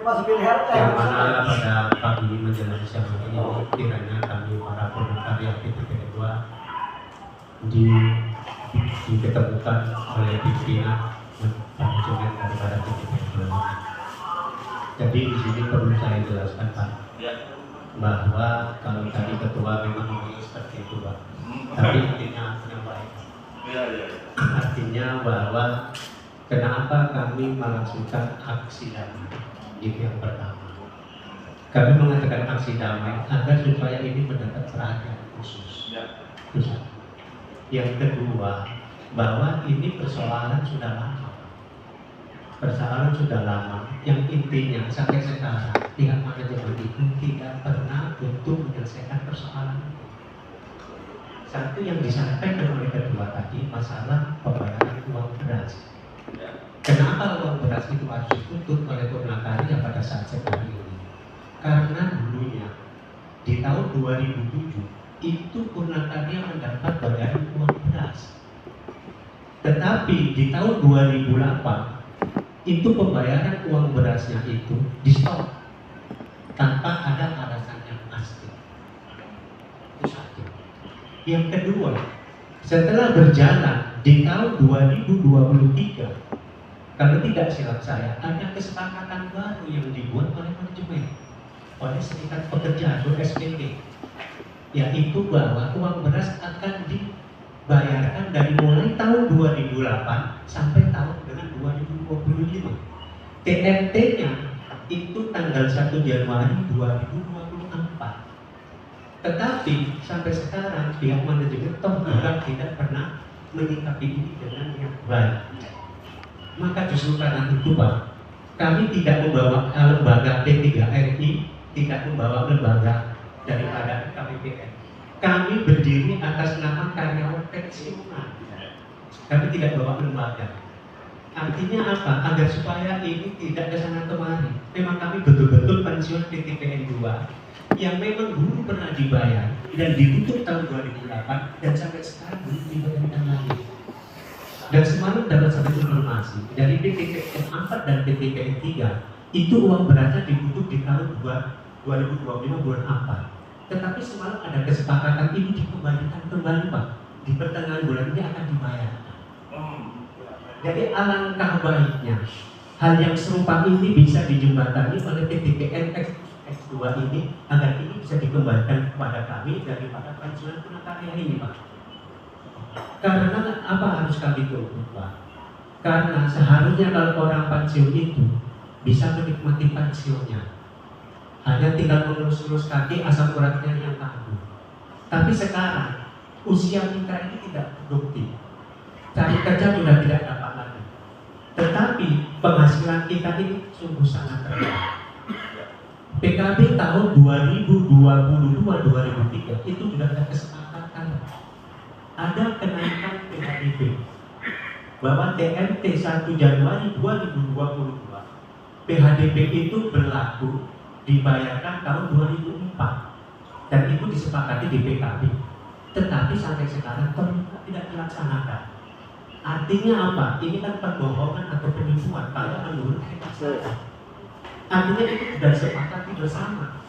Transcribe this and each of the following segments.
Yang mana pada pagi menjelang siang ini kiranya kami para volunteer PTPN 2 diketemukan oleh pimpinan manajemen daripada PTPN 2. Jadi di sini perlu saya jelaskan Pak, bahwa kalau tadi ketua memang ngomong seperti itu Pak, tapi intinya yang baik. Artinya bahwa kenapa kami melangsungkan aksi damai? Itu yang pertama. Kami mengatakan aksi damai agar supaya ini mendapat perhatian khusus. Yang kedua, bahwa ini persoalan sudah lama. Persoalan sudah lama. Yang intinya sampai sekarang pihak manajemen itu tidak pernah untuk menyelesaikan persoalan itu. Satu yang disampaikan oleh ketua tadi masalah pembayaran uang beras. Kenapa uang beras itu harus dituntut oleh Purnakarya pada saat sekarang ini? Karena dulunya di tahun 2007 itu Purnakarya mendapat bayaran uang beras. Tetapi di tahun 2008 itu pembayaran uang berasnya itu di stop tanpa ada alasan yang pasti. Itu satu. Yang kedua, setelah berjalan di tahun 2023, kalau tidak silap saya, ada kesepakatan baru yang dibuat oleh manajemen, oleh Serikat Pekerja atau SPP, yaitu bahwa uang beras akan dibayarkan dari mulai tahun 2008 sampai tahun dengan 2025. TMT-nya itu tanggal 1 Januari 2024. Tetapi sampai sekarang pihak manajemen toh juga tidak pernah menyikapi ini dengan yang baik. Maka justru karena itu Pak, kami tidak membawa lembaga P3RI, tidak membawa lembaga daripada KPPN. Kami berdiri atas nama karyawan pensiunan. Kami tidak bawa lembaga. Artinya apa? Agar supaya ini tidak kesana kemari. Memang kami betul-betul pensiun PTPN 2 yang memang dulu pernah dibayar dan ditutup tahun 2008 dan sampai sekarang belum dibayarkan lagi. Dan semalam dapat satu informasi dari PTPN 4 dan PTPN 3 itu uang berasnya ditutup di tahun 2025 bulan 4. Tetapi semalam ada kesepakatan ini dikembalikan kembali Pak. Di pertengahan bulan ini akan dibayar. Jadi alangkah baiknya hal yang serupa ini bisa dijembatani oleh PTPN X2 ini agar ini bisa dikembalikan kepada kami daripada pensiunan Purnakarya ini Pak. Karena apa harus kami tuntut Pak? Karena seharusnya kalau orang pensiun itu bisa menikmati pensiunnya, hanya tinggal melurus-lurus kaki asam uratnya yang tangguh. Tapi sekarang usia kita ini tidak produktif, cari kerja sudah tidak dapat lagi. Tetapi penghasilan kita ini sungguh sangat rendah. PKB tahun 2022-2023 itu sudah ada kesepakatan. Ada kenaikan PHDP bahwa TMT 1 Januari 2022 PHDP itu berlaku dibayarkan tahun 2004 dan itu disepakati di PKB, tetapi sampai sekarang tidak dilaksanakan. Artinya apa? Ini kan pembohongan atau penipuan kalau menurut kita. Artinya itu sudah sepakati bersama,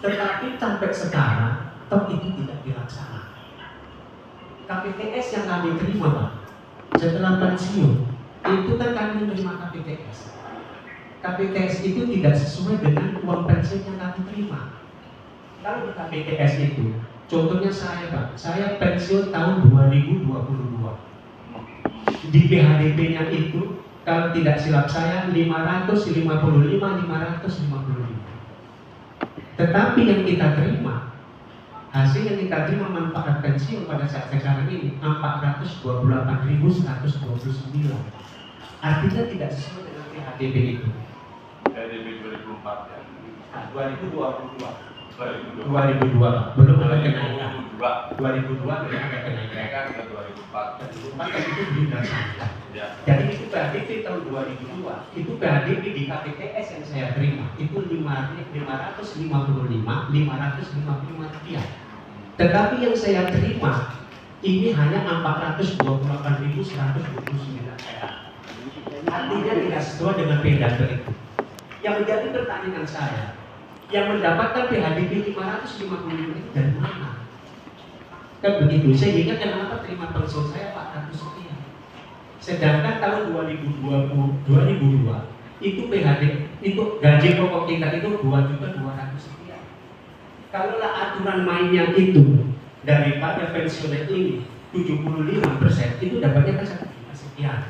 tetapi sampai sekarang toh itu tidak dilaksanakan. KPTS yang kami terima Pak, setelah pensiun itu kan kami menerima KPTS. KPTS itu tidak sesuai dengan uang pensiun yang kami terima. Kalau di KPTS itu, contohnya saya Pak, saya pensiun tahun 2022. Di PHDP-nya itu, kalau tidak silap saya 555. Tetapi yang kita terima, hasil yang kita terima manfaat pensiun pada saat sekarang ini 428.129. Artinya tidak sesuai dengan PHDP itu. PHDP 2004 ya. 2022. 2002 belum ada kenaikan. 2002 belum ada kenaikan ke 2004. 2004 kan itu berdasarkan. Ya. Jadi itu PHDP tahun 2002 itu PHDP di KPTS yang saya terima itu 555 rupiah. Tetapi yang saya terima ini hanya 428.129 perak. Artinya tidak sesuai dengan pidato itu. Yang menjadi pertanyaan saya, yang mendapatkan PHDP 555 itu dari mana? Kan begitu, sehingga kenapa terima pensiun saya 400 sekian. Sedangkan tahun 2002 itu PHD, itu gaji pokok kita itu 2.200.000 sekian. Kalaulah aturan mainnya itu daripada pensiuner ini 75% itu dapatnya kan 1 juta sekian.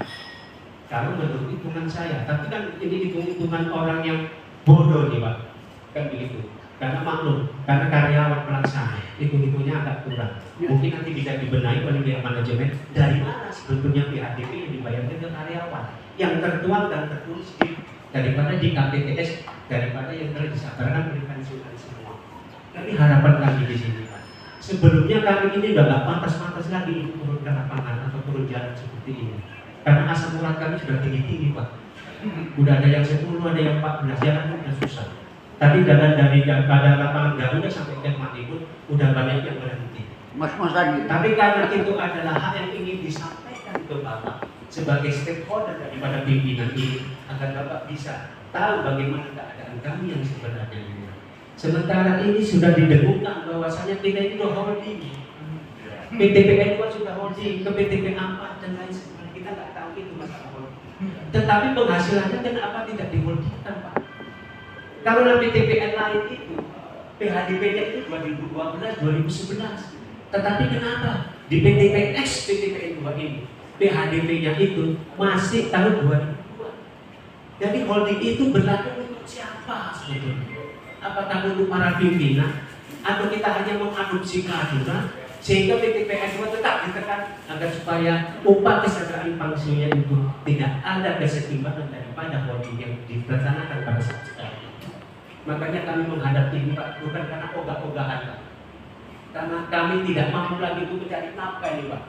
Kalau menurut hitungan saya, tapi kan ini hitungan orang yang bodoh nih Pak, kan begitu. Karena maklum, karena karyawan pelaksana hitung-hitungnya agak kurang. Mungkin nanti bisa dibenahi oleh pihak manajemen dari mana sebetulnya PHDP yang dibayarkan ke karyawan yang tertuang dan tertulis daripada di KPTS, daripada yang telah disabarkan oleh pensiunan semua. Tapi harapan kami di sini Pak, sebelumnya kami ini udah gak pantas-pantas lagi turun ke lapangan atau turun jalan seperti ini. Karena asam urat kami sudah tinggi-tinggi Pak. Udah ada yang 10, ada yang 14, jalan udah susah. Tadi jalan dari pada lapangan Garuda sampai ke Madiun udah banyak yang berhenti. Mas lagi. Tapi karena itu adalah hak yang ingin disampaikan ke Bapak sebagai stakeholder daripada pimpinan ini, agar Bapak bisa tahu bagaimana keadaan kami yang sebenarnya ini. Sementara ini sudah didengungkan bahwasanya kita itu holding. PTPN sudah holding, ke PTPN 4 dan lain sebagainya. Kita nggak tahu itu masalah holding. Tetapi penghasilannya kenapa tidak diholdingkan Pak? Kalau PTPN lain itu PHDP-nya itu 2012, 2011. Tetapi kenapa di PTPN X, PTPN 2 ini PHDP-nya itu masih tahun 2002. Jadi holding itu berlaku untuk siapa sebetulnya? Apakah untuk para pimpinan atau kita hanya mengadopsi keadilan sehingga PTPN 2 tetap ditekan agar supaya upah kesejahteraan pensiunnya itu tidak ada kesetimbangan daripada holding yang dilaksanakan pada saat sekarang. Makanya kami menghadapi ini Pak, bukan karena ogah-ogahan Pak, karena kami tidak mampu lagi untuk mencari nafkah ini Pak.